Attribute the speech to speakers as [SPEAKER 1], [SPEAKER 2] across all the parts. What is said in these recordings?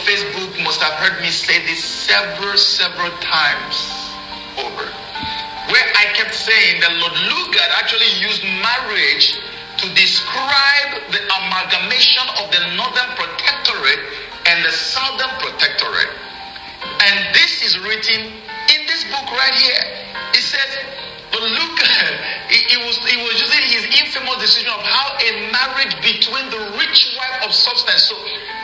[SPEAKER 1] Facebook must have heard me say this several times over, where I kept saying that Lord Lugard actually used marriage to describe the amalgamation of the Northern Protectorate and the Southern Protectorate. And this is written in this book right here. It says, but look, he was using his infamous decision of how a marriage between the rich wife of substance. So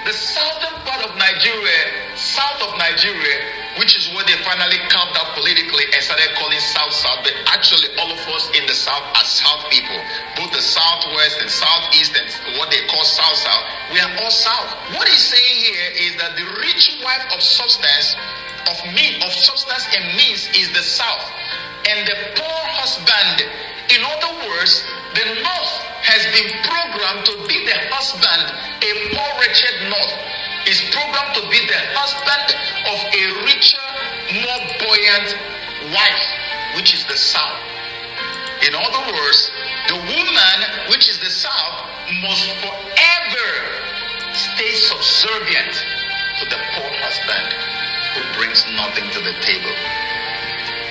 [SPEAKER 1] the southern part of Nigeria, south of Nigeria, which is what they finally carved out politically and started calling South-South, but actually all of us in the South are South people. Both the Southwest and Southeast and what they call South-South, we are all South. What he's saying here is that the rich wife of substance, of substance and means is the South. And the poor husband, in other words, the North has been programmed to be the husband. A poor wretched North is programmed to be the husband of a richer, more buoyant wife, which is the South. In other words, the woman, which is the South, must forever stay subservient to the poor husband who brings nothing to the table.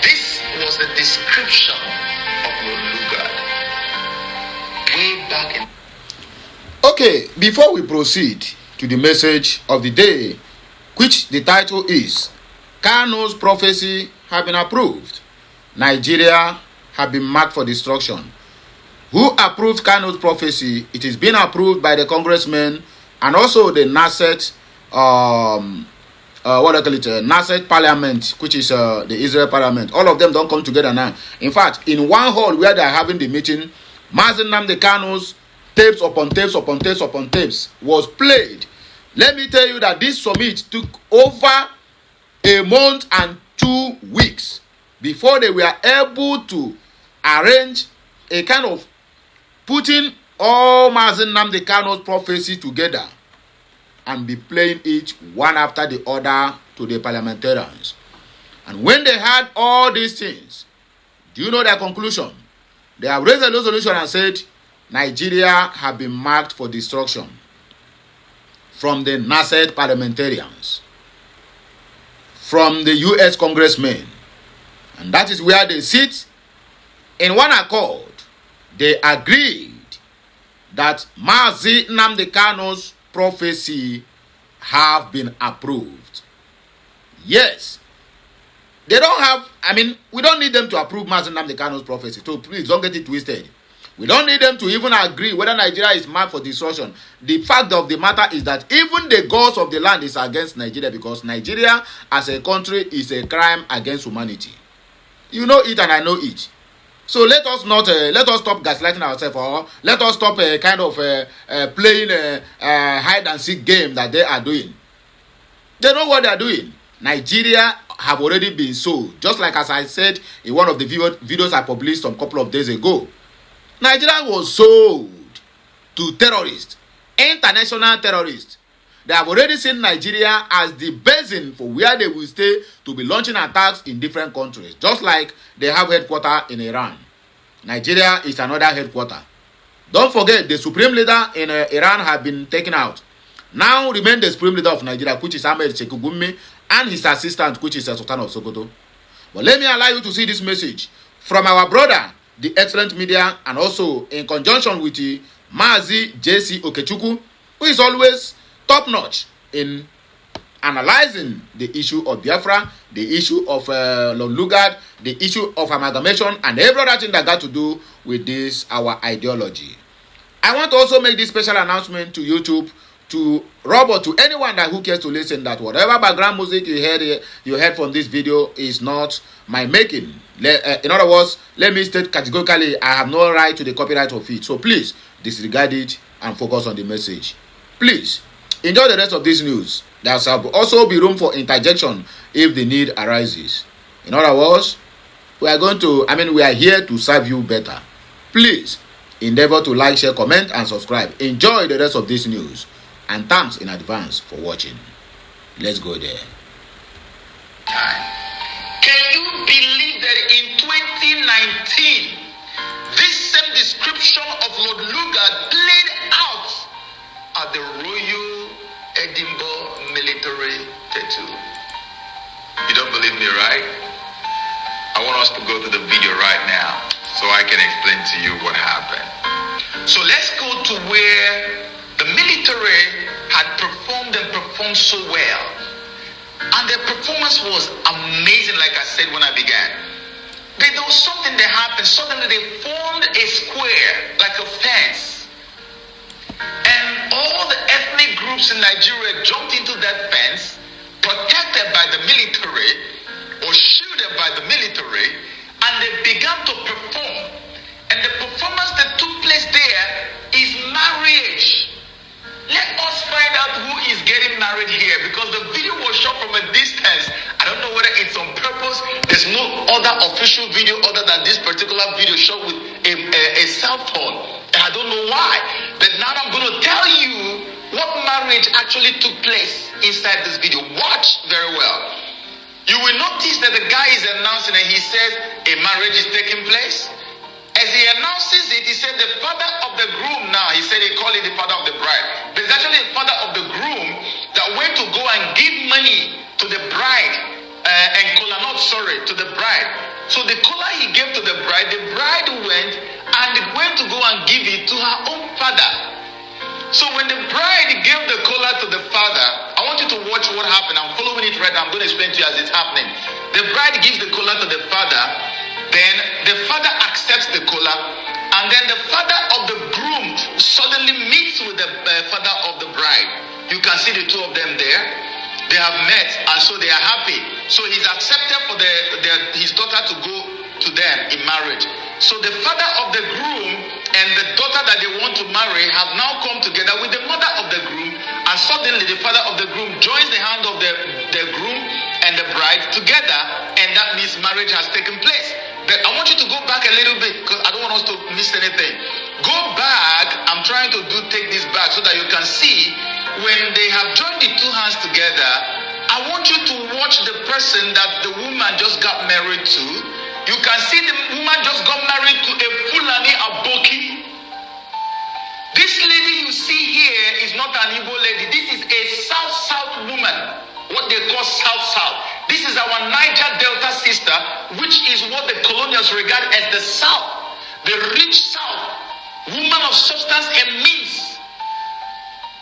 [SPEAKER 1] This was the description of Lord Lugard way back in.
[SPEAKER 2] Okay, before we proceed to the message of the day, which the title is Kano's prophecy have been approved. Nigeria have been marked for destruction. Who approved Kano's prophecy? It is being approved by the congressmen and also the Knesset, Knesset Parliament, which is the Israel Parliament. All of them don't come together now. In fact, in one hall where they are having the meeting, Mazi Nnamdi Kano's tapes upon tapes upon tapes upon tapes was played. Let me tell you that this summit took over a month and 2 weeks before they were able to arrange a kind of putting all Mazi Nnamdi Kano's prophecy together and be playing it one after the other to the parliamentarians. And when they had all these things, do you know their conclusion? They have raised a resolution and said, Nigeria have been marked for destruction from the Knesset parliamentarians, from the US congressmen. And that is where they sit in one accord. They agreed that Mazi Nnamdi Kano's prophecy have been approved. Yes. They don't have, we don't need them to approve Mazi Nnamdi Kano's prophecy. So please don't get it twisted. We don't need them to even agree whether Nigeria is marked for destruction. The fact of the matter is that even the gods of the land is against Nigeria, because Nigeria as a country is a crime against humanity. You know it and I know it. So let us stop gaslighting ourselves, or let us stop playing a hide and seek game that they are doing. They know what they are doing. Nigeria have already been sold, just like as I said in one of the videos I published some couple of days ago. Nigeria was sold to terrorists, international terrorists. They have already seen Nigeria as the basin for where they will stay to be launching attacks in different countries, just like they have headquarters in Iran. Nigeria is another headquarter. Don't forget, the supreme leader in Iran have been taken out. Now remain the supreme leader of Nigeria, which is Ahmed Sheikh Gumi, and his assistant, which is Sultan of Sokoto. But let me allow you to see this message from our brother, the excellent media, and also in conjunction with the Mazi J.C. Okechukwu, who is always top-notch in analyzing the issue of Biafra, the issue of Lord Lugard, the issue of amalgamation, and every other thing that got to do with this, our ideology. I want to also make this special announcement to YouTube, to Robert, to anyone that who cares to listen, that whatever background music you heard from this video is not my making. In other words, let me state categorically, I have no right to the copyright of it. So please disregard it and focus on the message. Please enjoy the rest of this news. There shall also be room for interjection if the need arises. In other words, we are here to serve you better. Please endeavor to like, share, comment, and subscribe. Enjoy the rest of this news. And thanks in advance for watching. Let's go there.
[SPEAKER 1] Can you believe that in 2019, this same description of Lord Lugard played out at the Royal Edinburgh Military tattoo. You don't believe me, right? I want us to go to the video right now so I can explain to you what happened. So let's go to where the military had performed and performed so well. And their performance was amazing, like I said when I began. There was something that happened. Suddenly they formed a square, like a fence. And all the ethnic groups in Nigeria jumped into that fence, protected by the military or shielded by the military, and they began to perform. And the performance that took place there is marriage. Let us find out who is getting married here, because the video was shot from a distance. I don't know whether it's on purpose. There's no other official video other than this particular video shot with a cell phone. I don't know why. But now I'm going to tell you what marriage actually took place inside this video. Watch very well. You will notice that the guy is announcing and he says a marriage is taking place. As he announces it, he said the father of the groom now, he said he called it the father of the bride. But it's actually the father of the groom that went to go and give money to the bride, to the bride. So the cola he gave to the bride went to go and give it to her own father. So when the bride gave the cola to the father, I want you to watch what happened. I'm following it right now. I'm going to explain to you as it's happening. The bride gives the cola to the father. Then the father accepts the cola, and then the father of the groom suddenly meets with the father of the bride. You can see the two of them there. They have met, and so they are happy. So he's accepted for his daughter to go to them in marriage. So the father of the groom and the daughter that they want to marry have now come together with the mother of the groom, and suddenly the father of the groom joins the hand of the groom and the bride together, and that means marriage has taken place. But I want you to go back a little bit, because I don't want us to miss anything. Go back. I'm trying to take this back so that you can see when they have joined the two hands together. I want you to watch the person that the woman just got married to. You can see the woman just got married to a Fulani Aboki. This lady you see here is not an Igbo lady. This is a South woman, what they call South. This is our Niger Delta sister, which is what the colonials regard as the South, the rich South, woman of substance and means.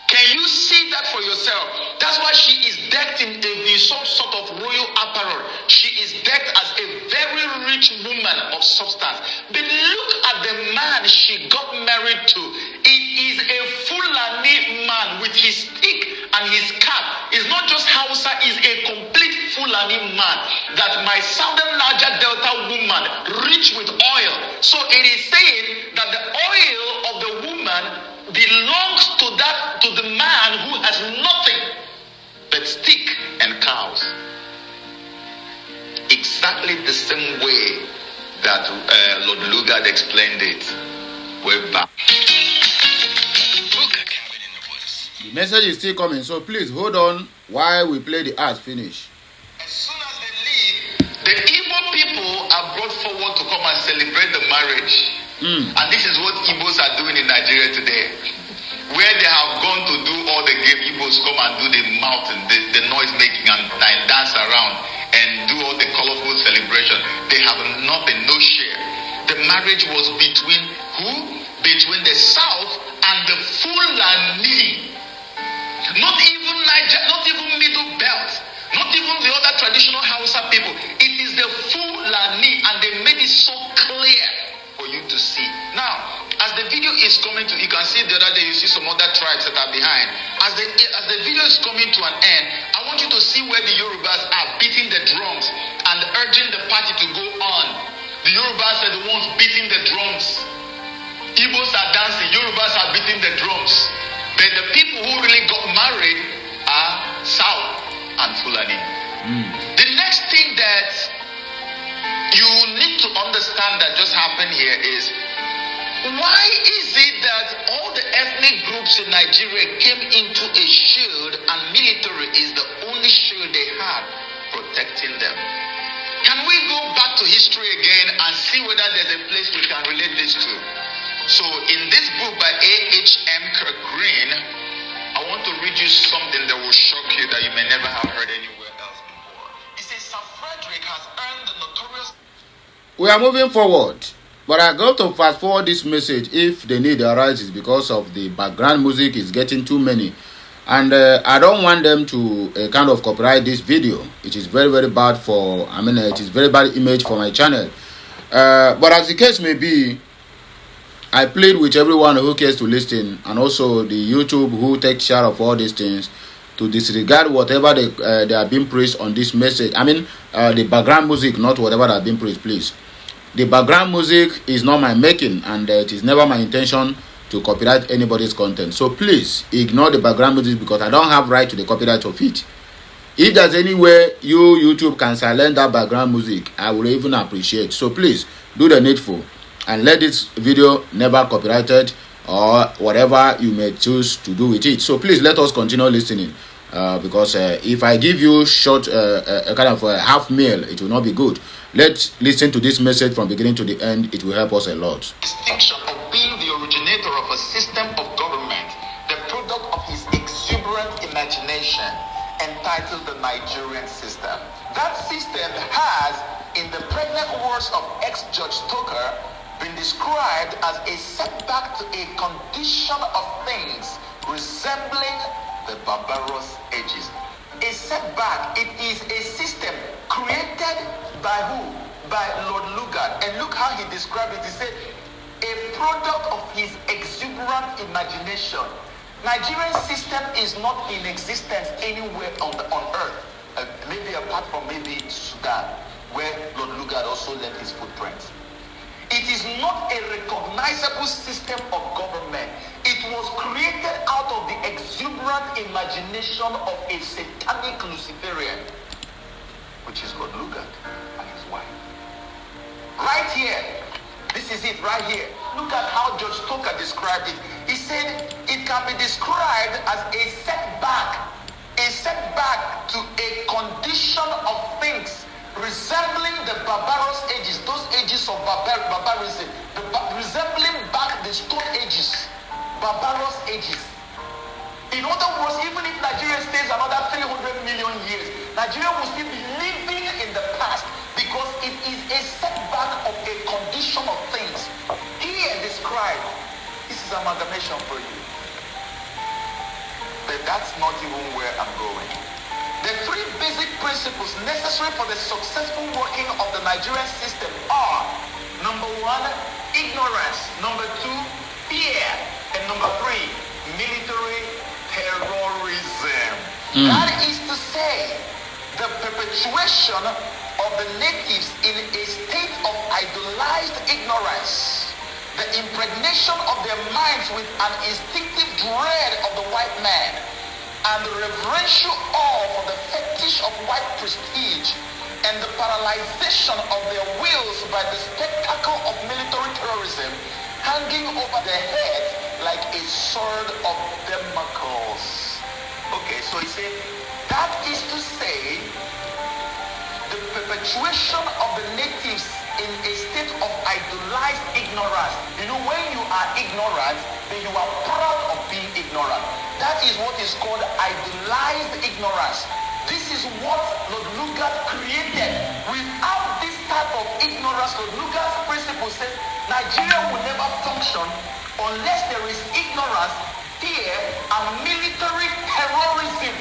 [SPEAKER 1] Can you see that for yourself? That's why she is decked in some sort of royal apparel. She is decked as a very rich woman of substance. But look at the man she got married to. It is a Fulani man with his stick and his cap. It's not just Hausa, it's a complete Fulani man. That my southern Niger Delta woman, rich with oil. So it is saying that the oil of the woman belongs to the man who has nothing but stick and cows. Exactly the same way that Lord Lugard explained it way back.
[SPEAKER 2] The message is still coming, so please hold on while we play the ads finish.
[SPEAKER 1] As soon as they leave, the Igbo people are brought forward to come and celebrate the marriage. And this is what Igbos are doing in Nigeria today. Where they have gone to do all the game, Igbos come and do the mountain, the noise making and dance around and do all the colorful celebration. They have nothing, no share. The marriage was between who? Between the South and the Fulani. Not even Niger, not even Middle Belt, not even the other traditional Hausa people. It is the Fulani, and they made it so clear for you to see. Now, as the video is coming to, you can see the other day, you see some other tribes that are behind. As the video is coming to an end, I want you to see where the Yorubas are beating the drums and urging the party to go on. The Yorubas are the ones beating the drums. Igbos are dancing, Yorubas are beating the drums. But the people who really got married are South and Fulani. The next thing that you need to understand that just happened here is, why is it that all the ethnic groups in Nigeria came into a shield and military is the only shield they had protecting them? Can we go back to history again and see whether there's a place we can relate this to? So in this book by A.H.M. Green, I want to read you something that will shock you that you may never have heard.
[SPEAKER 2] we are moving forward. But I got to fast forward this message if the need arises because of the background music is getting too many. And I don't want them to kind of copyright this video. It is very, very bad for, it is very bad image for my channel. But as the case may be, I plead with everyone who cares to listen, and also the YouTube who take share of all these things, to disregard whatever they are being praised on this message. The background music, not whatever they are being praised, please. The background music is not my making, and it is never my intention to copyright anybody's content. So please ignore the background music because I don't have right to the copyright of it. If there's any way YouTube can silence that background music, I will even appreciate. So please do the needful and let this video never copyrighted or whatever you may choose to do with it. So please let us continue listening because if I give you short a kind of a half meal, it will not be good. Let's listen to this message from beginning to the end. It will help us a lot.
[SPEAKER 1] Distinction of being the originator of a system of government, the product of his exuberant imagination, entitled the Nigerian system. That system has, in the pregnant words of ex-Judge Stoker, been described as a setback to a condition of things resembling the barbarous ages. A setback, it is a system created by who? By Lord Lugard. And look how he described it. He said, a product of his exuberant imagination. Nigerian system is not in existence anywhere on earth, maybe apart from maybe Sudan, where Lord Lugard also left his footprints. It is not a recognizable system of government. It was created out of the exuberant imagination of a satanic Luciferian, which is Lord Lugard and his wife. Right here, this is it right here. Look at how Judge Stoker described it. He said it can be described as a setback to a condition of things resembling the barbarous ages, those ages of barbarism, resembling back the stone ages, barbarous ages. In other words, even if Nigeria stays another 300 million years, Nigeria will still be living in the past because it is a setback of a condition of things. Here described, this is amalgamation for you. But that's not even where I'm going. The three basic principles necessary for the successful working of the Nigerian system are: number one, ignorance; number two, fear; and number three, military terrorism. That is to say, the perpetuation of the natives in a state of idolized ignorance, the impregnation of their minds with an instinctive dread of the white man, and the reverential awe for the fetish of white prestige, and the paralyzation of their wills by the spectacle of military terrorism hanging over their heads like a sword of Damocles. Okay, so he said, that is to say, the perpetuation of the natives in a state of idolized ignorance. You know, when you are ignorant, then you are proud of being ignorant. That is what is called idolized ignorance. This is what Lord Lugard created. Without this type of ignorance, Lord Lugard's principle says Nigeria will never function unless there is ignorance, fear, and military terrorism.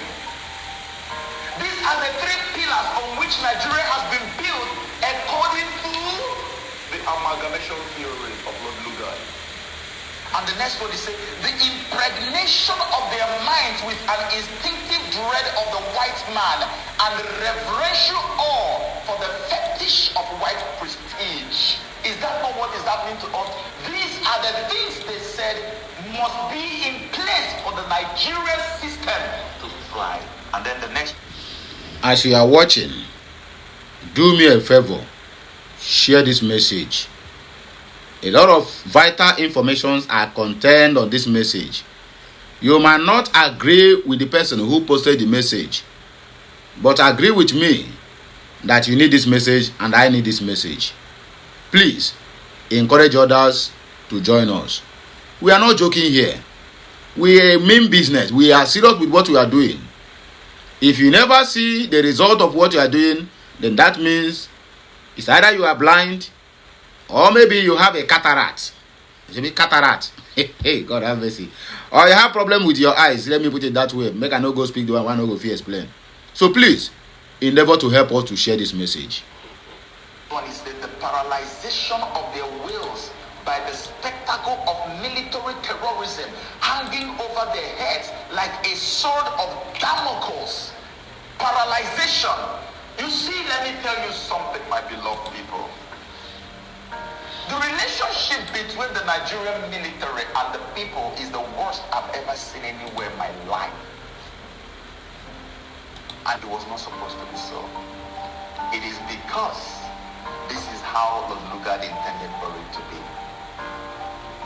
[SPEAKER 1] These are the three pillars on which Nigeria has been built according to the amalgamation theory of Lord Lugard. And the next one is saying, the impregnation of their minds with an instinctive dread of the white man and reverential awe for the fetish of white prestige. Is that not what is happening to us? These are the things they said must be in place for the Nigerian system to thrive. And then the next.
[SPEAKER 2] As you are watching, do me a favor, share this message. A lot of vital information are contained on this message. You might not agree with the person who posted the message, but agree with me that you need this message and I need this message. Please encourage others to join us. We are not joking here. We mean business. We are serious with what we are doing. If you never see the result of what you are doing, then that means it's either you are blind Or maybe you have a cataract. It be cataract. Hey, God have mercy. Or you have problem with your eyes. Let me put it that way. Make I no go speak the one no go fit explain. So please, endeavor to help us to share this message.
[SPEAKER 1] One is the paralyzation of their wills by the spectacle of military terrorism hanging over their heads like a sword of Damocles. Paralyzation. You see, let me tell you something, my beloved people. The relationship between the Nigerian military and the people is the worst I've ever seen anywhere in my life. And it was not supposed to be so. It is because this is how the Lugard intended for it to be.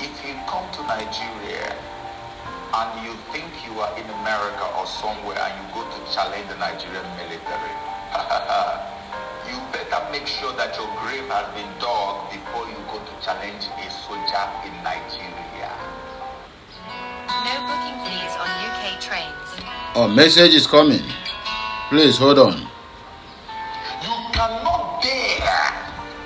[SPEAKER 1] If you come to Nigeria and you think you are in America or somewhere and you go to challenge the Nigerian military, you better make sure that your grave has been dug before you go to challenge a soldier in Nigeria.
[SPEAKER 3] No booking fees on UK trains.
[SPEAKER 2] Oh, message is coming. Please hold on.
[SPEAKER 1] You cannot bear.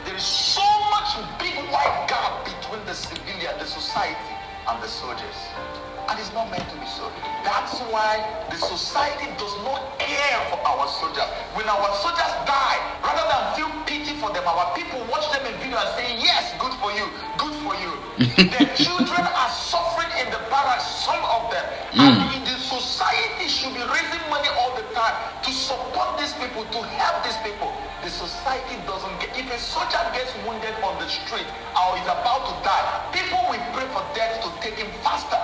[SPEAKER 1] There is so much big wide gap between the civilian, the society, and the soldiers. And it's not meant to be so. That's why the society does not care for our soldiers. When our soldiers die, rather than feel pity for them, our people watch them in video and say, yes, good for you, good for you. Their children are suffering in the barracks, some of them. And the society should be raising money all the time to support these people, to help these people. The society doesn't get. If a soldier gets wounded on the street or is about to die, people will pray for death to take him faster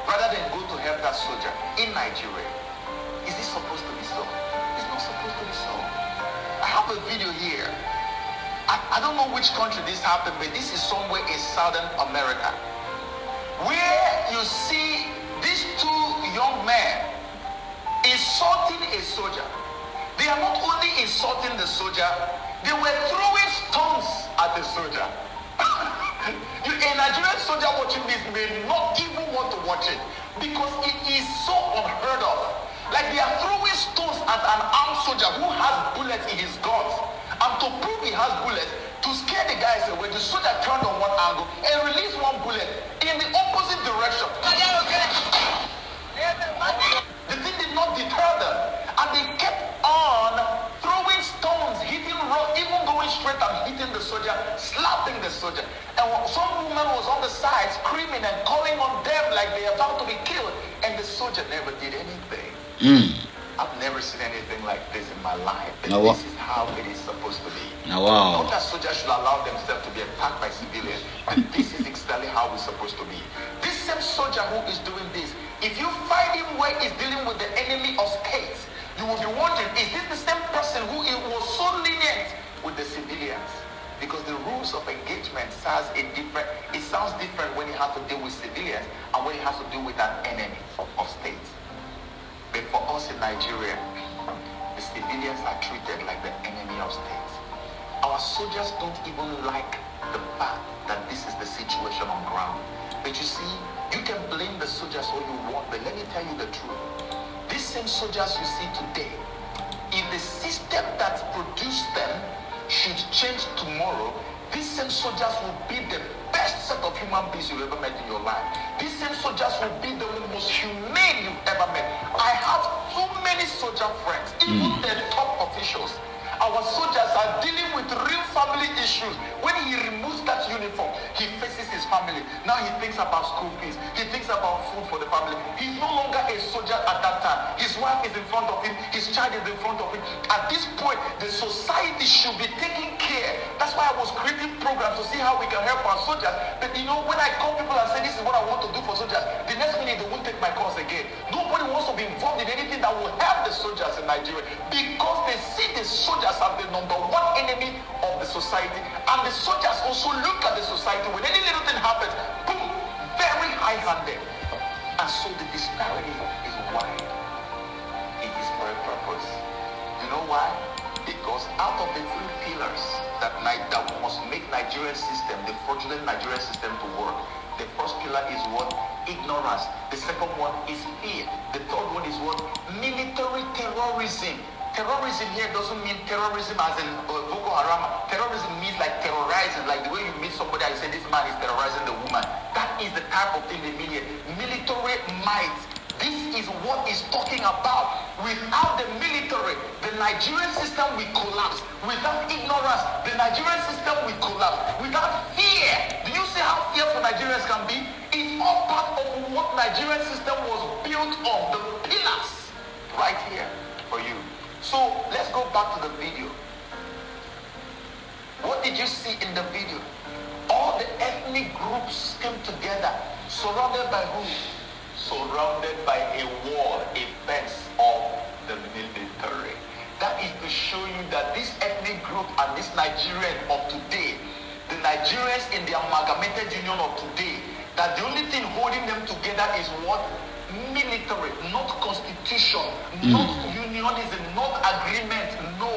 [SPEAKER 1] rather than go to help that soldier in Nigeria. Is this supposed to be so? It's not supposed to be so. I have a video here. I don't know which country this happened, but this is somewhere in Southern America, where you see these two young men insulting a soldier. They are not only insulting the soldier, they were throwing stones at the soldier. A Nigerian soldier watching this may not even want to watch it because it is so unheard of. Like they are throwing stones at an armed soldier who has bullets in his guns. And to prove he has bullets, to scare the guys away, the soldier turned on one angle and released one bullet in the opposite direction. The thing did not deter them. And they kept on throwing stones, hitting rock, even going straight and hitting the soldier, slapping the soldier. And some woman was on the side screaming and calling on them like they're about to be killed. And the soldier never did anything. I've never seen anything like this in my life. But this is how it is supposed to be. Not that soldiers should allow themselves to be attacked by civilians. But this is exactly how it's supposed to be. This same soldier who is doing this, if you find him where he's dealing with the enemy of state, you will be wondering, is this the same person who was so lenient with the civilians? Because the rules of engagement sounds different when you have to deal with civilians and when you have to deal with an enemy of state. But for us in Nigeria, the civilians are treated like the enemy of state. Our soldiers don't even like the fact that this is the situation on ground. But you see, you can blame the soldiers all you want, but let me tell you the truth. These same soldiers you see today, if the system that produced them should change tomorrow, these same soldiers will be the best set of human beings you've ever met in your life. These same soldiers will be the most humane you've ever met. I have so many soldier friends, even the top officials. Our soldiers are dealing with real family issues. When he removes that uniform, he faces his family. Now he thinks about school fees. He thinks about food for the family. He's no longer a soldier at that time. His wife is in front of him. His child is in front of him. At this point, the society should be taking care. That's why I was creating programs to see how we can help our soldiers. But you know, when I call people and say this is what I want to do for soldiers, the next minute they won't take my calls again. Nobody wants to be involved in anything that will help the soldiers in Nigeria because they see the soldiers as the number one enemy of the society. And the soldiers also look at the society when any little thing happens, boom, very high-handed. And so the disparity is wide. It is for a purpose. You know why? Because out of the three pillars that must make Nigerian system, the fraudulent Nigerian system to work, the first pillar is what? Ignorance. The second one is fear. The third one is what? Military terrorism. Terrorism here doesn't mean terrorism as in Boko Haram. Terrorism means like terrorizing, like the way you meet somebody and you say this man is terrorizing the woman. That is the type of thing they mean here. Military might. This is what he's talking about. Without the military, the Nigerian system will collapse. Without ignorance, the Nigerian system will collapse. Without fear, do you see how fearful Nigerians can be? It's all part of what Nigerian system was built on. The pillars right here for you. So let's go back to the video. What did you see in the video? All the ethnic groups came together, surrounded by who? Surrounded by a wall, a fence of the military. That is to show you that this ethnic group and this Nigerian of today, the Nigerians in the amalgamated union of today, that the only thing holding them together is what? Military, not constitution, not unionism, not agreement, no,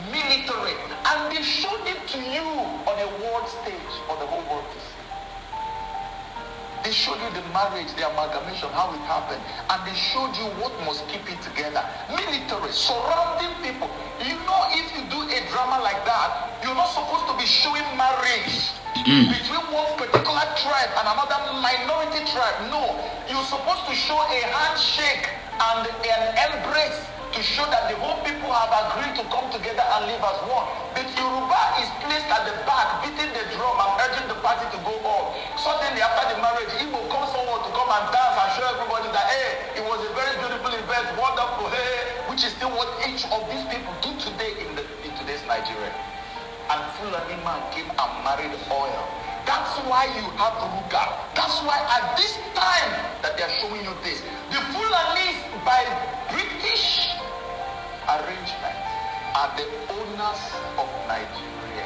[SPEAKER 1] military. And they showed it to you on a world stage for the whole world to see. They showed you the marriage, the amalgamation, how it happened. And they showed you what must keep it together. Military, surrounding people. You know, if you do a drama like that, you're not supposed to be showing marriage between one particular tribe and another minority tribe. No, you're supposed to show a handshake and an embrace to show that the whole people have agreed to come together and live as one. But Yoruba is placed at the back, beating the drum and urging the party to go on. Suddenly after the marriage, Igbo comes forward to come and dance and show everybody that, hey, it was a very beautiful event, wonderful, hey, which is still what each of these people do today in today's Nigeria. And Fulani man came and married oil. That's why you have Ruga. That's why at this time that they are showing you this. The Fulanis by British arrangement are the owners of Nigeria.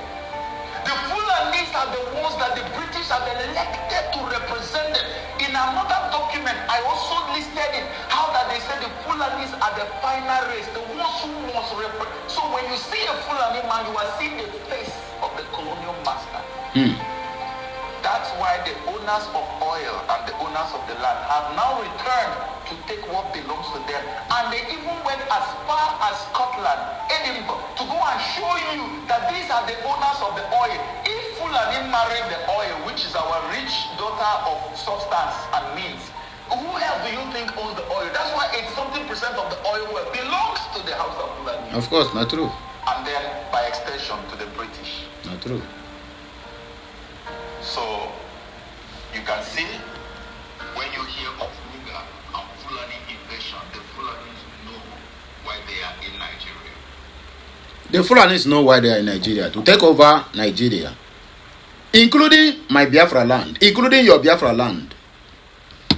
[SPEAKER 1] The Fulanis are the ones that the British have elected to represent them. In another document, I also listed it, how that they said the Fulanis are the final race, the ones who must represent. So when you see a Fulani man, you are seeing the face of the colonial master. That's why the owners of oil and the owners of the land have now returned to take what belongs to them. And they even went as far as Scotland, Edinburgh, to go and show you that these are the owners of the oil. If Fulani married the oil, which is our rich daughter of substance and means, who else do you think owns the oil? That's why 80-something% of the oil well belongs to the house of Fulani.
[SPEAKER 2] Of course, not true.
[SPEAKER 1] And then by extension to the British.
[SPEAKER 2] Not true.
[SPEAKER 1] So you can see when you hear of Ruga and Fulani invasion, the Fulanis know why they are in Nigeria.
[SPEAKER 2] The Fulanis know why they are in Nigeria, to take over Nigeria, including my Biafraland, including your Biafraland.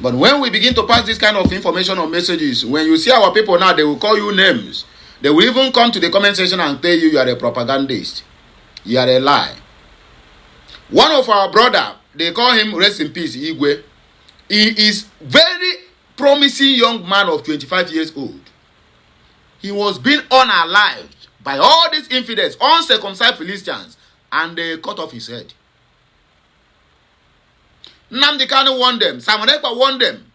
[SPEAKER 2] But when we begin to pass this kind of information or messages, when you see our people now, they will call you names. They will even come to the comment section and tell you are a propagandist. You are a lie. One of our brother, they call him, rest in peace, Igwe. He is very promising young man of 25 years old. He was being unalived by all these infidels, uncircumcised Philistines, and they cut off his head. Nnamdi Kanu warned them. Simon Ekpa warned them.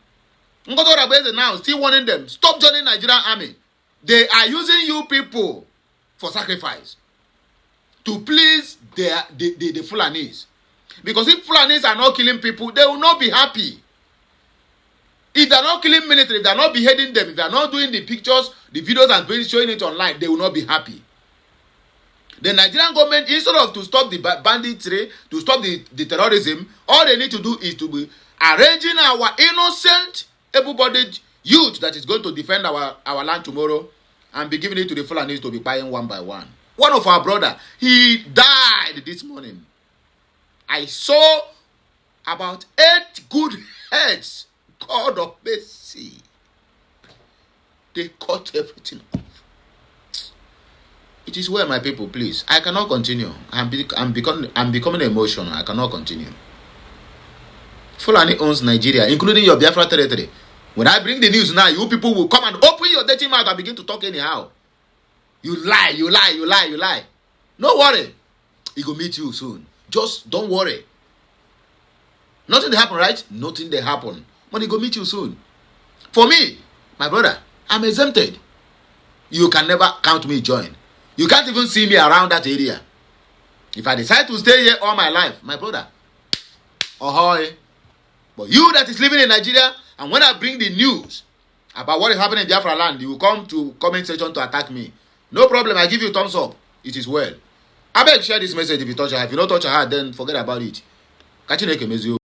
[SPEAKER 2] Ngoto Rabeze now still warning them. Stop joining Nigerian army. They are using you people for sacrifice to please the Fulanis. Because if Fulanis are not killing people, they will not be happy. If they are not killing military, if they are not beheading them, if they are not doing the pictures, the videos and showing it online, they will not be happy. The Nigerian government, instead of to stop the banditry, to stop the terrorism, all they need to do is to be arranging our innocent, able-bodied youth that is going to defend our land tomorrow and be giving it to the Fulanis to be buying one by one. One of our brother, he died this morning. I saw about 8 good heads. God of mercy. They cut everything off. It is well, my people, please. I cannot continue. I'm becoming emotional. I cannot continue. Fulani owns Nigeria, including your Biafra territory. When I bring the news now, you people will come and open your dirty mouth and begin to talk anyhow. You lie. No worry. He will meet you soon. Just don't worry. Nothing will happen, right? Nothing will happen. But he will meet you soon. For me, my brother, I'm exempted. you can never count me join. You can't even see me around that area. If I decide to stay here all my life, my brother, ahoy. But you that is living in Nigeria, and when I bring the news about what is happening in Biafraland, you will come to comment section to attack me. No problem, I give you thumbs up. It is well. I beg share this message if you touch your heart. If you don't touch your heart, then forget about it. Catch you next.